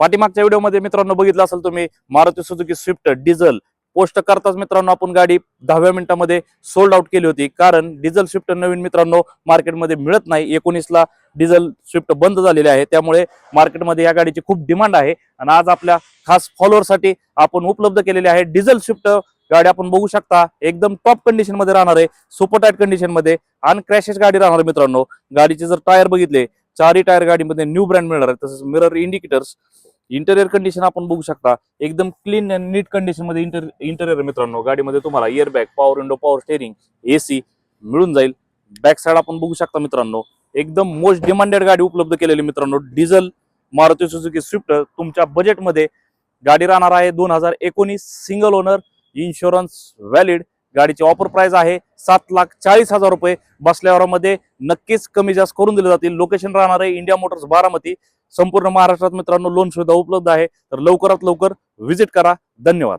पाठीमागच्या व्हिडिओमध्ये मित्रांनो बघितलं असेल तुम्ही Maruti Suzuki Swift diesel post करताच मित्रांनो आपण गाडी 10व्या मिनिटामध्ये सोल्ड आउट केली होती, कारण डिझेल स्विफ्ट नवीन मित्रांनो मार्केटमध्ये मिळत नाही। 19ला डिझेल स्विफ्ट बंद झालेले आहे, त्यामुळे मार्केटमध्ये या गाडीची खूप डिमांड आहे आणि आज आपल्या खास फॉलोअरसाठी आपण उपलब्ध केलेली आहे डिझेल स्विफ्ट गाडी। आपण बघू शकता एकदम टॉप कंडिशन मध्ये राहणार आहे, सुपर टाईट कंडिशन मध्ये अनक्रॅशेस गाडी राहणार मित्रांनो। गाडीचे जर टायर बघितले, चारही टायर गाडीमध्ये न्यू ब्रँड मिळणार आहे। तसंच मिरर इंडिकेटर्स, इंटेरियर कंडिशन आपण बघू शकता एकदम क्लीन अँड नीट कंडिशन मध्ये इंटेरियर मित्रांनो। गाडीमध्ये तुम्हाला air bag, power window, power steering, AC मिळून जाईल। बॅक साइड आपण बघू शकता मित्रांनो एकदम मोस्ट डिमांडेड गाडी उपलब्ध केलेली मित्रांनो डिझेल मारुती सुझुकी स्विफ्ट। तुमच्या बजेटमध्ये गाडी राहणार आहे 2019 सिंगल ओनर, इन्शुरन्स व्हॅलिड। गाडीची ऑफर प्राइस आहे 7,40,000 रुपये। बसल्यावरमध्ये नक्कीच कमी जास्त करून दिले जातील। लोकेशन राहणार आहे इंडिया मोटर्स बारामती। संपूर्ण महाराष्ट्रात मित्रांनो लोन सुविधा उपलब्ध आहे, तर लवकरात लवकर व्हिजिट करा। धन्यवाद।